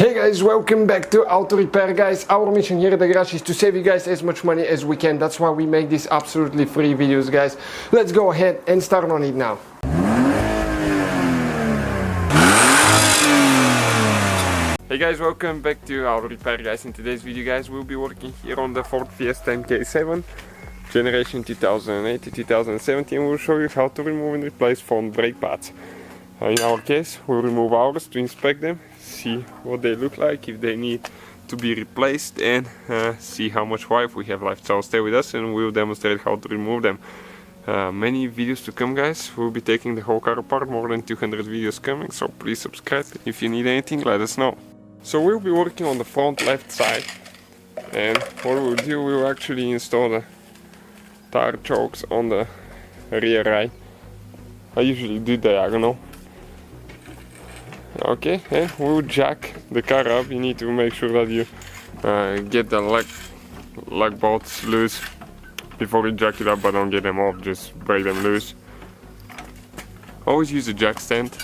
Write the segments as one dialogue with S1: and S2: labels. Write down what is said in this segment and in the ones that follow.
S1: Hey guys, welcome back to Auto Repair, guys. Our mission here at the garage is to save you guys as much money as we can. That's why we make these absolutely free videos, guys. Let's go ahead and start on it now. Hey guys, welcome back to Auto Repair, guys. In today's video, guys, we'll be working here on the Ford Fiesta MK7 generation 2008 to 2017. We'll show you how to remove and replace front brake pads. In our case, we'll remove ours to inspect them, see what they look like, if they need to be replaced, and see how much life we have left. So stay with us and we'll demonstrate how to remove them. Many videos to come, guys. We'll be taking the whole car apart, more than 200 videos coming, so please subscribe. If you need anything, let us know. So we'll be working on the front left side, and what we'll do, we'll actually install the tire chokes on the rear right. I usually do diagonal. Okay, and we'll jack the car up. You need to make sure that you get the lug bolts loose before you jack it up, but don't get them off, just break them loose. Always use a jack stand.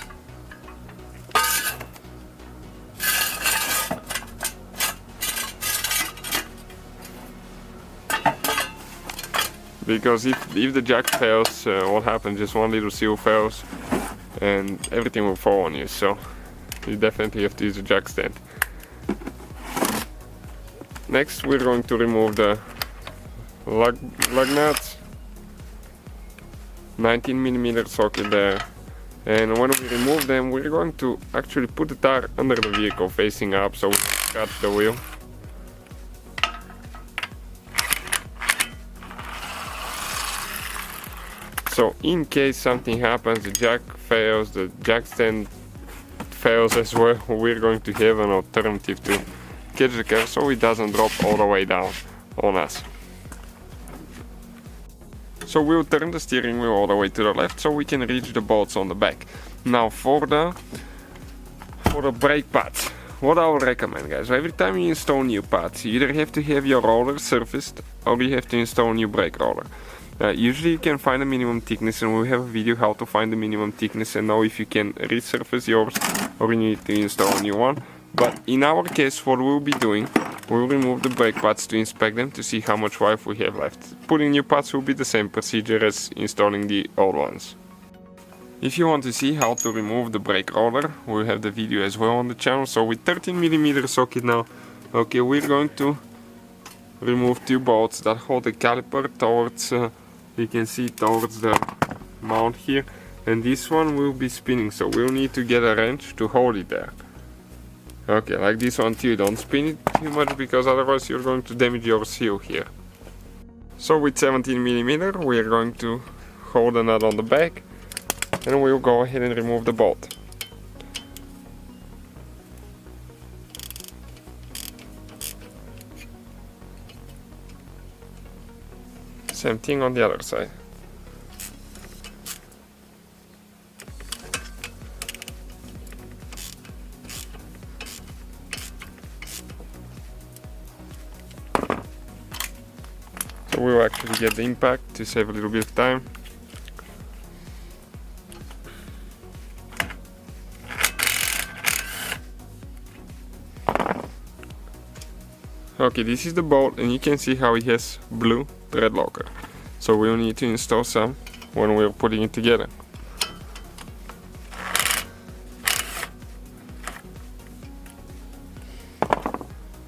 S1: Because if the jack fails, what happens, just one little seal fails and everything will fall on you, so you definitely have to use a jack stand. Next, we're going to remove the lug nuts, 19mm socket there, and when we remove them, we're going to actually put the tire under the vehicle facing up, so we cut the wheel. So in case something happens, the jack fails, the jack stand fails as well, we're going to have an alternative to catch the car so it doesn't drop all the way down on us. So we'll turn the steering wheel all the way to the left so we can reach the bolts on the back. Now for the brake pads, what I would recommend, guys, every time you install new pads, you either have to have your roller surfaced or you have to install a new brake roller. Usually you can find a minimum thickness, and we'll have a video how to find the minimum thickness and know if you can resurface yours or you need to install a new one. But in our case, what we'll be doing, we'll remove the brake pads to inspect them to see how much life we have left. Putting new pads will be the same procedure as installing the old ones. If you want to see how to remove the brake roller, we'll have the video as well on the channel. So with 13mm socket now, okay, we're going to remove two bolts that hold the caliper towards you can see towards the mount here, and this one will be spinning, so we'll need to get a wrench to hold it there. Okay, like this one too. Don't spin it too much because otherwise you're going to damage your seal here. So with 17mm we're going to hold the nut on the back and we'll go ahead and remove the bolt. Same thing on the other side. So we'll actually get the impact to save a little bit of time. Okay, this is the bolt, and you can see how it has blue thread locker. So we'll need to install some when we're putting it together.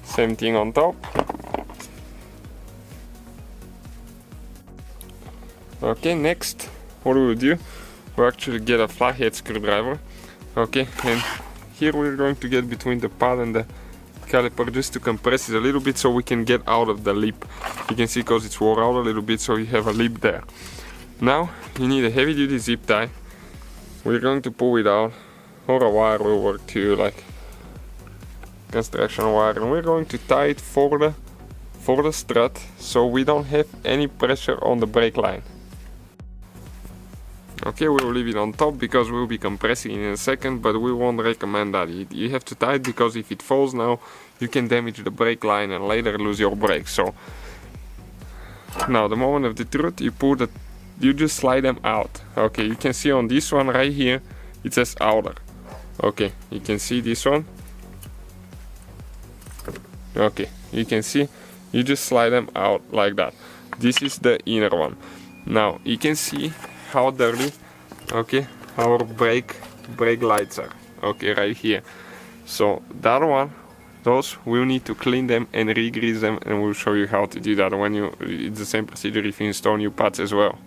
S1: Same thing on top. Okay, next what we'll do, we'll actually get a flathead screwdriver. Okay, and here we're going to get between the pad and the caliper just to compress it a little bit so we can get out of the lip. You can see because it's wore out a little bit, so you have a lip there. Now you need a heavy duty zip tie. We're going to pull it out, or a wire will work too, like construction wire, and we're going to tie it for the strut so we don't have any pressure on the brake line. Okay, we'll leave it on top because we'll be compressing it in a second, but we won't recommend that. You have to tie it because if it falls now, you can damage the brake line and later lose your brakes. So now the moment of the truth, you just slide them out. Okay, you can see on this one right here, it says outer. Okay, you can see this one. Okay, you can see you just slide them out like that. This is the inner one. Now you can see how dirty, okay, our brake lights are. Okay, right here. So that one, those we'll need to clean them and re-grease them, and we'll show you how to do that when it's the same procedure if you install new pads as well.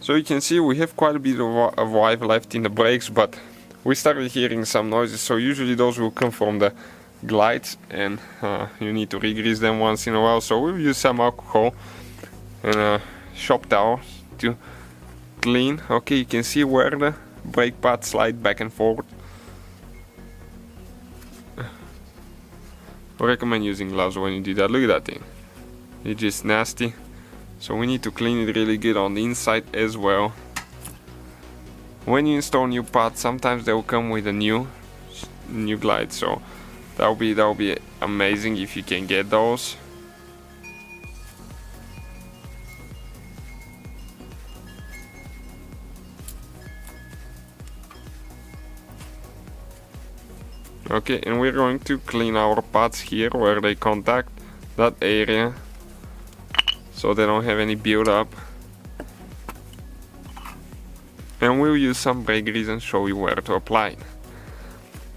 S1: So you can see we have quite a bit of wipe left in the brakes, but we started hearing some noises, so usually those will come from the glides, and you need to re-grease them once in a while. So we'll use some alcohol and a shop towel to clean. Okay, you can see where the brake pads slide back and forth. I recommend using gloves when you do that. Look at that thing, it's just nasty. So we need to clean it really good on the inside as well. When you install new pads, sometimes they will come with a new glide, so that'll be amazing if you can get those. Okay, and we're going to clean our pads here where they contact that area, so they don't have any build up. And we'll use some brake grease and show you where to apply it.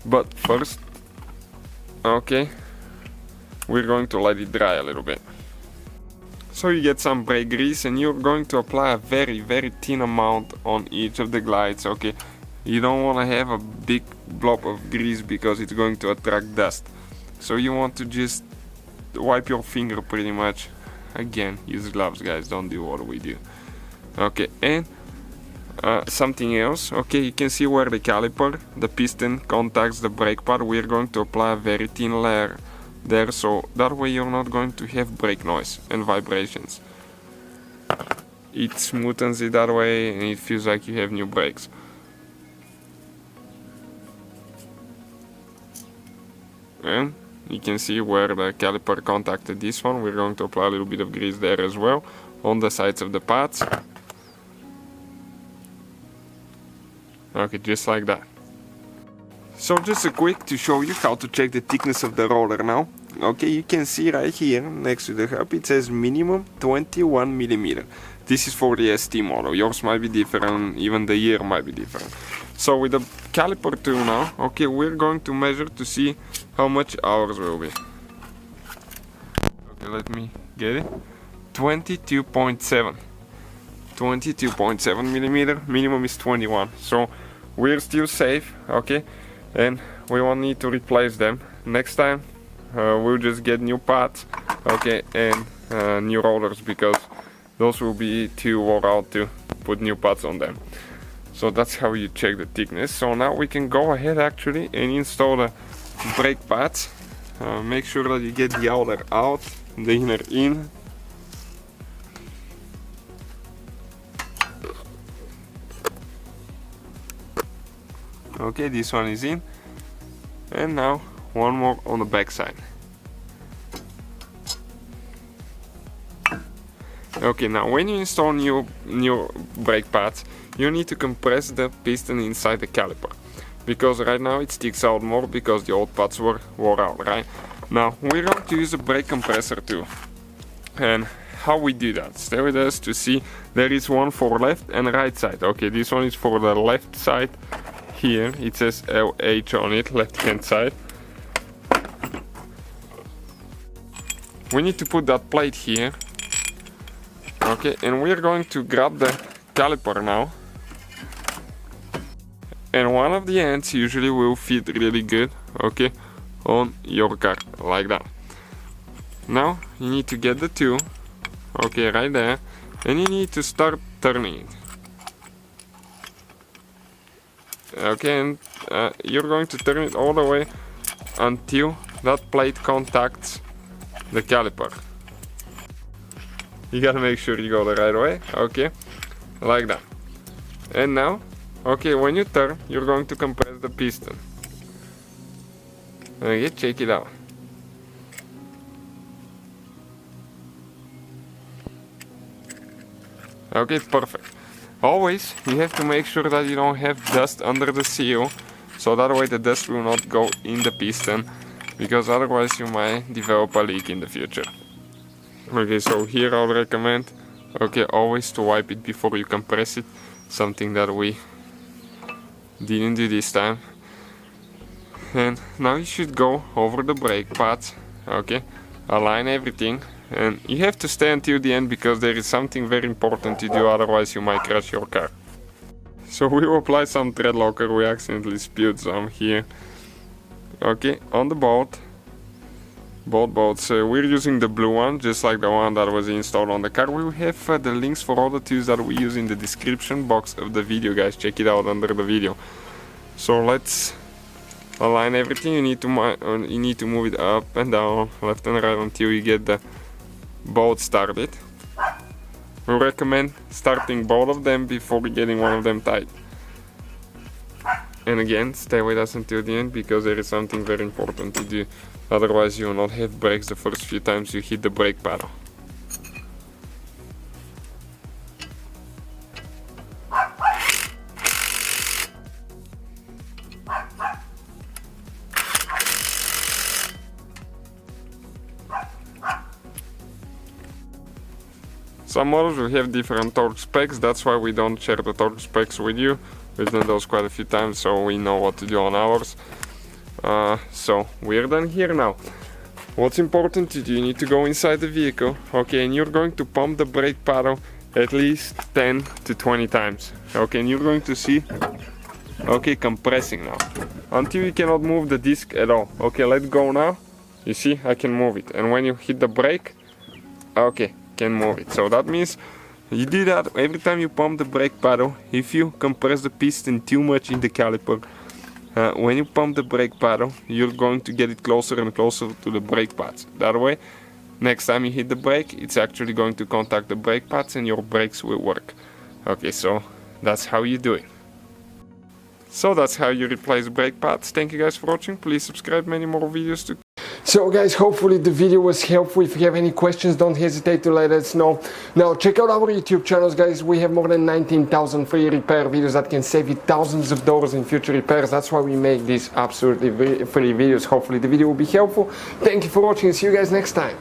S1: But first, okay, we're going to let it dry a little bit. So you get some brake grease and you're going to apply a very thin amount on each of the glides. Okay, you don't want to have a big blob of grease because it's going to attract dust. So you want to just wipe your finger pretty much. Again, use gloves, guys, don't do what we do. Okay, and something else. Okay, you can see where the caliper, the piston, contacts the brake pad. We're going to apply a very thin layer there, so that way you're not going to have brake noise and vibrations. It smoothens it that way and it feels like you have new brakes. And you can see where the caliper contacted this one. We're going to apply a little bit of grease there as well on the sides of the pads. Okay, just like that. So just a quick to show you how to check the thickness of the roller now. Okay, you can see right here next to the hub it says minimum 21 millimeter. This is for the ST model. Yours might be different, even the year might be different. So with the caliper tool now, okay, we're going to measure to see how much ours will be. Okay, let me get it. 22.7. 22.7 millimeter. Minimum is 21. So we're still safe, okay, and we won't need to replace them. Next time we'll just get new pads, okay, and new rollers, because those will be too wore out to put new pads on them. So that's how you check the thickness. So now we can go ahead actually and install the brake pads. Make sure that you get the outer out, the inner in. Okay, this one is in, and now one more on the back side. Okay, now when you install new brake pads, you need to compress the piston inside the caliper, because right now it sticks out more because the old pads were wore out, right? Now we're going to use a brake compressor too, and how we do that, stay with us to see. There is one for left and right side. Okay, this one is for the left side. Here it says LH on it, left hand side. We need to put that plate here. Okay, and we're going to grab the caliper now, and one of the ends usually will fit really good, okay, on your car, like that. Now you need to get the tool, okay, right there, and you need to start turning it. Okay, and you're going to turn it all the way until that plate contacts the caliper. You gotta make sure you go the right way, okay, like that. And now, okay, when you turn, you're going to compress the piston. Okay, check it out. Okay, perfect. Always, you have to make sure that you don't have dust under the seal, so that way the dust will not go in the piston, because otherwise you might develop a leak in the future. Okay, so here I'll recommend, okay, always to wipe it before you compress it, something that we didn't do this time. And now you should go over the brake pads, okay, align everything, and you have to stay until the end because there is something very important to do, otherwise you might crash your car. So we will apply some thread locker, we accidentally spilled some here. Okay, on the bolt, both bolts, we're using the blue one, just like the one that was installed on the car. We will have the links for all the tools that we use in the description box of the video, guys, check it out under the video. So let's align everything. You need to move it up and down, left and right until you get the bolt started. We recommend starting both of them before getting one of them tight. And again, stay with us until the end because there is something very important to do. Otherwise you will not have brakes the first few times you hit the brake pedal. Some models will have different torque specs, that's why we don't share the torque specs with you. We've done those quite a few times, so we know what to do on ours. So we're done here now. What's important to do, you need to go inside the vehicle, okay, and you're going to pump the brake pedal at least 10 to 20 times, okay, and you're going to see, okay, compressing now, until you cannot move the disc at all. Okay, let go now, you see, I can move it, and when you hit the brake, okay, can move it. So that means you do that every time you pump the brake pedal. If you compress the piston too much in the caliper, when you pump the brake pedal, you're going to get it closer and closer to the brake pads. That way, next time you hit the brake, it's actually going to contact the brake pads and your brakes will work. Okay, so that's how you do it. So that's how you replace brake pads. Thank you guys for watching. Please subscribe, many more videos to. So guys, hopefully the video was helpful. If you have any questions, don't hesitate to let us know. Now check out our YouTube channels, guys. We have more than 19,000 free repair videos that can save you thousands of dollars in future repairs. That's why we make these absolutely free videos. Hopefully the video will be helpful. Thank you for watching and see you guys next time.